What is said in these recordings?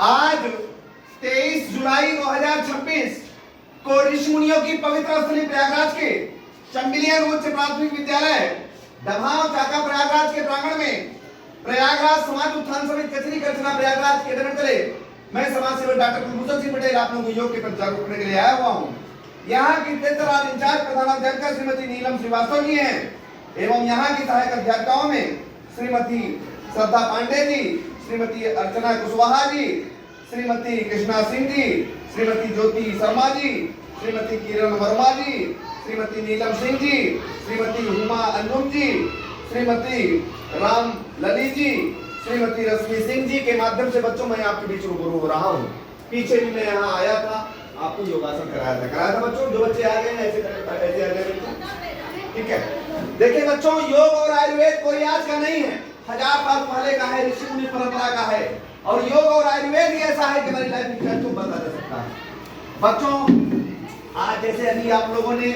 आज 23 जुलाई 2026 को ऋषि मुनियों की पवित्र स्थली प्रयागराज के चंबिलियन उच्च प्राथमिक विद्यालय दभाव चाका प्रयागराज के प्रांगण में प्रयागराज समाज उत्थान समिति कचरी करछना प्रयागराज के बैनर तले मैं समाज सेवक डॉक्टर कुलभूषण सिंह पटेल आप लोगों को योग के प्रति जागरूक करने के लिए आया हुआ हूँ। यहाँ की क्षेत्र इंचार्ज प्रधानाध्यापिका श्रीमती नीलम श्रीवास्तव जी हैं एवं यहाँ की सहायक अध्यापिकाओं में श्रीमती श्रद्धा पांडे जी, श्रीमती अर्चना कुशवाहा जी, श्रीमती कृष्णा सिंह जी, श्रीमती ज्योति शर्मा जी, श्रीमती किरण वर्मा जी, श्रीमती नीलम सिंह जी, श्रीमती हुमा अंजुम जी, श्रीमती राम लली जी, श्रीमती रश्मि सिंह जी के माध्यम से बच्चों मैं आपके बीच रूबरू हो रहा हूँ। पीछे भी मैं यहाँ आया था, आपको योगासन कराया था बच्चों। जो बच्चे आ गए हैं ऐसे आ गए, ठीक है। देखिए बच्चों, योग और आयुर्वेद कोई आज का नहीं है, 1000 साल पहले का है, ऋषि मुनि परंपरा का है। और योग और आयुर्वेद ही ऐसा है कि हमारी लाइफ में क्या तुम बता सकता है। बच्चों, आज जैसे अभी आप लोगों ने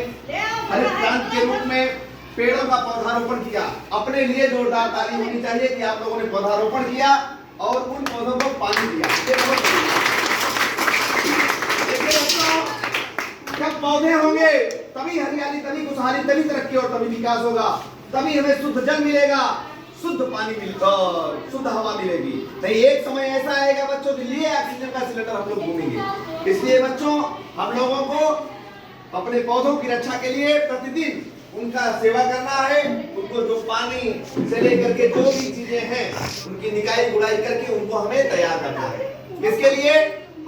हरित क्रांति के रूप में पेड़ों का पौधारोपण किया, अपने लिए जोरदार ताली होनी चाहिए कि आप लोगों ने पौधारोपण किया और उन पौधों को पानी दिया। जब पौधे होंगे तभी हरियाली, तभी खुशहाली, तभी तरक्की और तभी विकास होगा, तभी हमें शुद्ध जल मिलेगा, शुद्ध पानी मिलेगा, शुद्ध हवा मिलेगी। नहीं एक समय ऐसा आएगा बच्चों, दिल्ली ऑक्सीजन का सिलेंडर हम लोग घूमेंगे। इसलिए बच्चों, हम लोगों को अपने पौधों की रक्षा के लिए प्रतिदिन उनका सेवा करना है। उनको जो पानी से लेकर के जो भी चीजें हैं उनकी निकाई गुड़ाई करके उनको हमें तैयार करना है। इसके लिए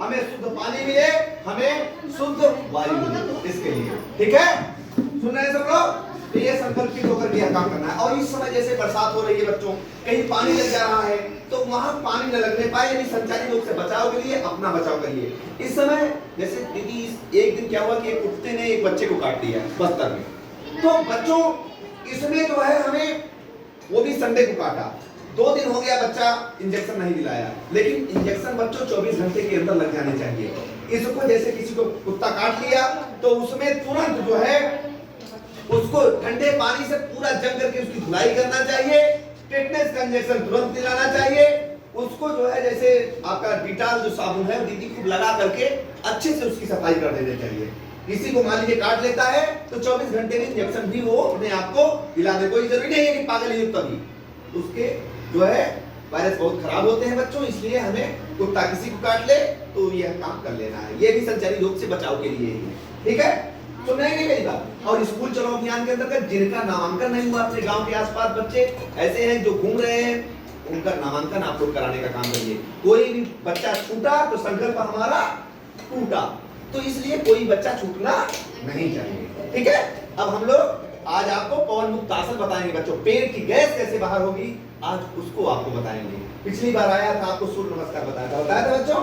हमें शुद्ध पानी मिले, हमें शुद्ध वायु मिले, इसके लिए। ठीक है, सुन रहे हैं सब लोग? तो ये संकल्पित होकर के काम करना है। और इस समय जैसे बरसात हो रही है बच्चों, कहीं पानी लग जा रहा है तो वहां पानी न लगने पाए, यानी संचारी रोग से बचाव के लिए अपना बचाव करिए। इस समय जैसे दीदी एक दिन क्या हुआ कि एक कुत्ते ने एक बच्चे को काट दिया बस्तर में। तो बच्चों, इसमें जो है हमें वो भी संडे को काटा, 2 दिन हो गया, बच्चा इंजेक्शन नहीं दिलाया। लेकिन इंजेक्शन बच्चों 24 घंटे के अंदर लग जाने चाहिए। इसको जैसे किसी को कुत्ता काट लिया तो उसमें तुरंत जो है उसको ठंडे पानी से पूरा जम करके उसकी धुलाई करना चाहिए। टेटनस का इंजेक्शन तुरंत दिलाना चाहिए। उसको जो है जैसे आपका डिटॉल जो साबुन है दीदी खूब लगा करके अच्छे से उसकी सफाई कर देनी चाहिए। किसी को मान लीजिए काट लेता है तो 24 घंटे में इंजेक्शन भी वो अपने आप को दिलाने, कोई जरूरी नहीं है कि पागल ही तभी उसके जो है वायरस बहुत खराब होते हैं बच्चों। इसलिए हमें कुत्ता किसी को काट ले तो यह काम कर लेना है। ये भी संचारी रोग से बचाव के लिए ही, ठीक है। तो नहीं मेरी बात। और स्कूल चलो अभियान के अंतर्गत जिनका नामांकन नहीं हुआ, अपने गांव के आसपास बच्चे ऐसे हैं जो घूम रहे हैं, उनका नामांकन आप लोग कराने का काम करिए। कोई भी बच्चा छूटा तो संकल्प हमारा टूटा, तो इसलिए कोई बच्चा छूटना नहीं चाहिए, ठीक है। अब हम लोग आज आपको पवन मुक्त आसन बताएंगे बच्चों। पेट की गैस कैसे बाहर होगी आज उसको आपको बताएंगे। पिछली बार आया था, आपको सूर्य नमस्कार बताया था बच्चों।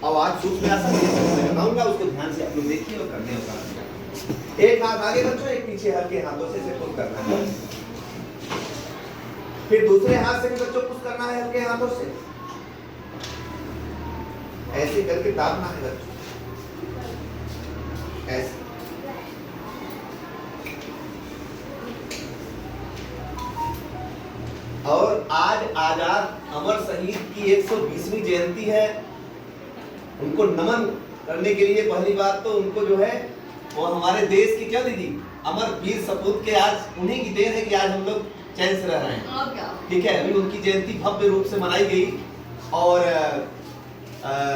अब आज सूक्ष्म आसन बताऊंगा, उसको ध्यान से आप लोग देखिए और करने होगा। एक हाथ आगे बच्चों, एक पीछे, हल्के हाथों से पुश करना है। फिर दूसरे हाथ से भी बच्चों पुश करना है हल्के हाथों से, ऐसे करके दाबना है बच्चों, ऐसे। और आज आजाद अमर शहीद की 120वीं जयंती है। उनको नमन करने के लिए पहली बात तो उनको जो है वो हमारे देश की क्या दीदी अमर वीर सपूत के, आज उन्हीं की देन है कि आज हम लोग चैन से रह रहे हैं, ठीक है। अभी उनकी जयंती भव्य रूप से मनाई गई और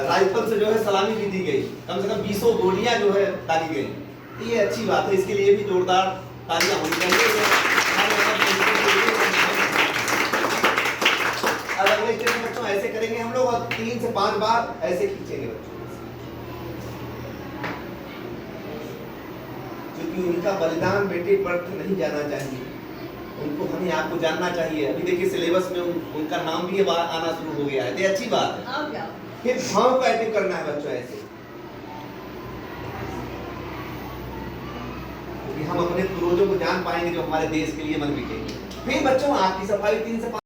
राइफल से जो है सलामी भी दी गई, कम से कम 20 गोलियां जो है डाली गई। ये अच्छी बात है, इसके लिए भी जोरदार तालियां होनी चाहिए। अगले स्टेप में बच्चों ऐसे करेंगे हम लोग और 3 से 5 बार ऐसे खींचेंगे बच्चों, क्योंकि उनका बलिदान बेटे व्यर्थ नहीं जाना चाहिए। उनको हमें आपको जानना चाहिए। अभी देखिए सिलेबस में उनका नाम भी आना शुरू हो गया है, ये अच्छी बात है। फिर भाव को एक्टिव करना है बच्चों ऐसे, क्योंकि हम अपने पूर्वजों को जान पाएंगे जो हमारे देश के लिए मन बिकेंगे। फिर बच्चों आंख की सफाई 3 से 5